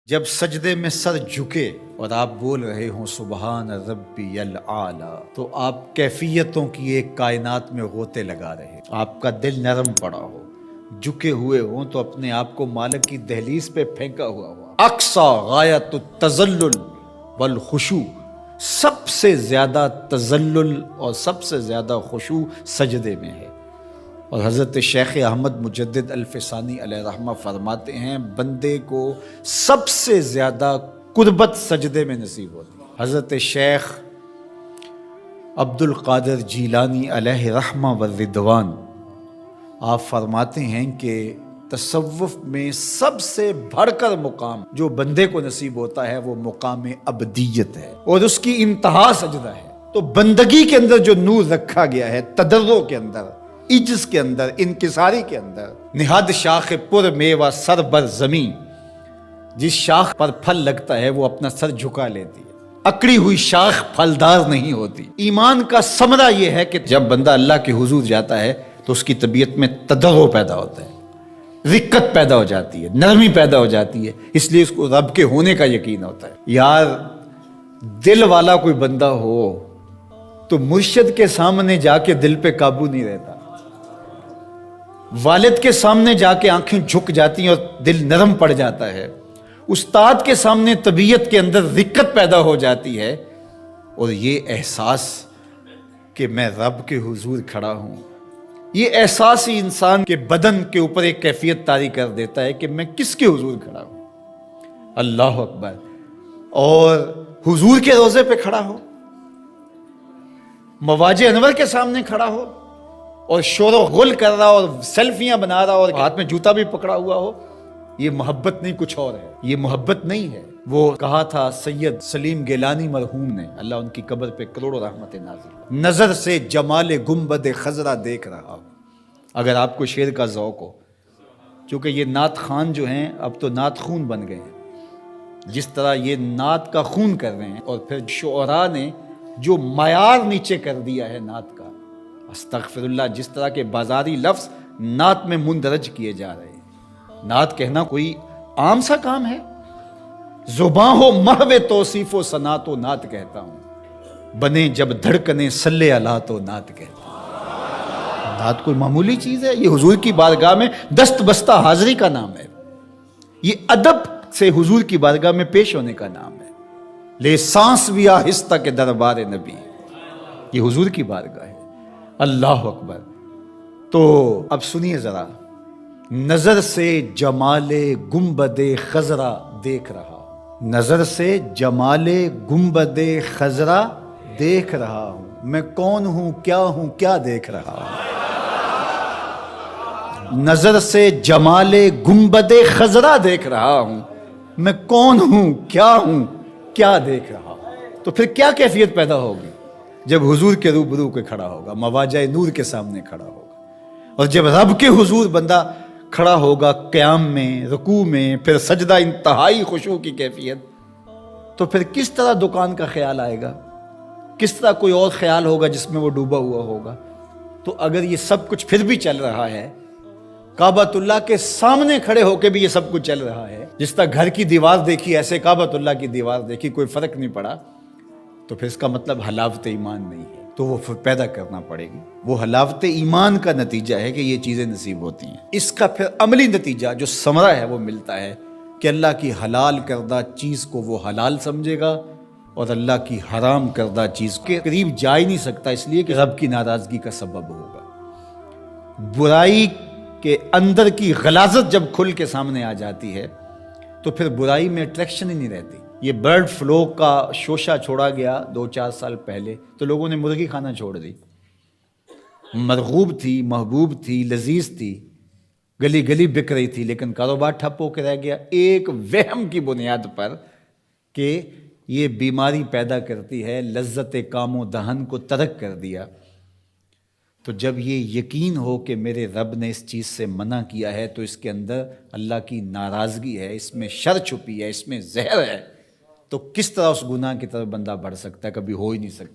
جب سجدے میں سر جھکے اور آپ بول رہے ہوں سبحان ربی العالی، تو آپ کیفیتوں کی ایک کائنات میں غوطے لگا رہے ہیں۔ آپ کا دل نرم پڑا ہو، جھکے ہوئے ہوں تو اپنے آپ کو مالک کی دہلیز پہ پھینکا ہوا ہوا۔ اقصی غایت التذلل والخشوع، سب سے زیادہ تذلل اور سب سے زیادہ خشوع سجدے میں ہے۔ اور حضرت شیخ احمد مجدد الفسانی علیہ رحمہ فرماتے ہیں بندے کو سب سے زیادہ قربت سجدے میں نصیب ہوتی ہے۔ حضرت شیخ عبد القادر جیلانی علیہ رحمہ والرضوان آپ فرماتے ہیں کہ تصوف میں سب سے بڑھ کر مقام جو بندے کو نصیب ہوتا ہے وہ مقام عبدیت ہے، اور اس کی انتہا سجدہ ہے۔ تو بندگی کے اندر جو نور رکھا گیا ہے، تضرع کے اندر، عجز کے اندر، انکساری کے اندر، نہاد شاخ پر میوہ سر بر زمین، جس شاخ پر پھل لگتا ہے وہ اپنا سر جھکا لیتی ہے، اکڑی ہوئی شاخ پھلدار نہیں ہوتی۔ ایمان کا ثمرہ یہ ہے کہ جب بندہ اللہ کے حضور جاتا ہے تو اس کی طبیعت میں تضرع پیدا ہوتا ہے، رقت پیدا ہو جاتی ہے، نرمی پیدا ہو جاتی ہے، اس لیے اس کو رب کے ہونے کا یقین ہوتا ہے۔ یار دل والا کوئی بندہ ہو تو مرشد کے سامنے جا کے دل پہ قابو نہیں رہتا، والد کے سامنے جا کے آنکھیں جھک جاتی ہیں اور دل نرم پڑ جاتا ہے، استاد کے سامنے طبیعت کے اندر رقت پیدا ہو جاتی ہے، اور یہ احساس کہ میں رب کے حضور کھڑا ہوں، یہ احساس ہی انسان کے بدن کے اوپر ایک کیفیت طاری کر دیتا ہے کہ میں کس کے حضور کھڑا ہوں۔ اللہ اکبر۔ اور حضور کے روضے پہ کھڑا ہو، مواج انور کے سامنے کھڑا ہو اور شور و غل کر رہا اور سیلفیاں بنا رہا اور ہاتھ میں جوتا بھی پکڑا ہوا ہو، یہ محبت نہیں، کچھ اور ہے، یہ محبت نہیں ہے۔ وہ کہا تھا سید سلیم گیلانی مرحوم نے، اللہ ان کی قبر پہ کروڑوں رحمت نازل، نظر سے جمال گنبد خضرا دیکھ رہا ہوں۔ اگر آپ کو شعر کا ذوق ہو، چونکہ یہ نعت خان جو ہیں اب تو نعت خون بن گئے ہیں، جس طرح یہ نعت کا خون کر رہے ہیں، اور پھر شعراء نے جو معیار نیچے کر دیا ہے نعت کا، استغفر اللہ، جس طرح کے بازاری لفظ نعت میں مندرج کیے جا رہے ہیں۔ نعت کہنا کوئی عام سا کام ہے؟ زباں ہو محو توصیف و ثنا تو نعت کہتا ہوں، بنے جب دھڑکنے صلی اللہ تو نعت کہتا ہوں۔ نعت کوئی معمولی چیز ہے؟ یہ حضور کی بارگاہ میں دست بستہ حاضری کا نام ہے، یہ ادب سے حضور کی بارگاہ میں پیش ہونے کا نام ہے۔ لے سانس بھی آہستہ کے دربار نبی، یہ حضور کی بارگاہ ہے۔ اللہ اکبر۔ تو اب سنیے ذرا، نظر سے جمال گنبد خضرا دیکھ رہا ہوں، نظر سے جمال گنبد خضرا دیکھ رہا ہوں، میں کون ہوں کیا دیکھ رہا ہوں۔ نظر سے جمال گنبد خضرا دیکھ رہا ہوں، میں کون ہوں کیا دیکھ رہا ہوں۔ تو پھر کیا کیفیت پیدا ہوگی جب حضور کے روبرو کے کھڑا ہوگا، مواجہ نور کے سامنے کھڑا ہوگا، اور جب رب کے حضور بندہ کھڑا ہوگا قیام میں، رکوع میں، پھر سجدہ، انتہائی خشوع کی کیفیت، تو پھر کس طرح دکان کا خیال آئے گا، کس طرح کوئی اور خیال ہوگا جس میں وہ ڈوبا ہوا ہوگا۔ تو اگر یہ سب کچھ پھر بھی چل رہا ہے، کعبۃ اللہ کے سامنے کھڑے ہو کے بھی یہ سب کچھ چل رہا ہے، جس طرح گھر کی دیوار دیکھی ایسے کعبۃ اللہ کی دیوار دیکھی، کوئی فرق نہیں پڑا، تو پھر اس کا مطلب حلاوت ایمان نہیں ہے، تو وہ پھر پیدا کرنا پڑے گی۔ وہ حلاوت ایمان کا نتیجہ ہے کہ یہ چیزیں نصیب ہوتی ہیں۔ اس کا پھر عملی نتیجہ جو ثمرہ ہے وہ ملتا ہے کہ اللہ کی حلال کردہ چیز کو وہ حلال سمجھے گا، اور اللہ کی حرام کردہ چیز کے قریب جا ہی نہیں سکتا، اس لیے کہ رب کی ناراضگی کا سبب ہوگا۔ برائی کے اندر کی غلاظت جب کھل کے سامنے آ جاتی ہے تو پھر برائی میں اٹریکشن ہی نہیں رہتی۔ یہ برڈ فلو کا شوشہ چھوڑا گیا 2-4 سال پہلے تو لوگوں نے مرغی کھانا چھوڑ دی، مرغوب تھی، محبوب تھی، لذیذ تھی، گلی گلی بک رہی تھی، لیکن کاروبار ٹھپ ہو کے رہ گیا ایک وہم کی بنیاد پر کہ یہ بیماری پیدا کرتی ہے، لذت کام و دہن کو ترک کر دیا۔ تو جب یہ یقین ہو کہ میرے رب نے اس چیز سے منع کیا ہے تو اس کے اندر اللہ کی ناراضگی ہے، اس میں شر چھپی ہے، اس میں زہر ہے، تو کس طرح اس گناہ کی طرف بندہ بڑھ سکتا ہے؟ کبھی ہو ہی نہیں سکتا۔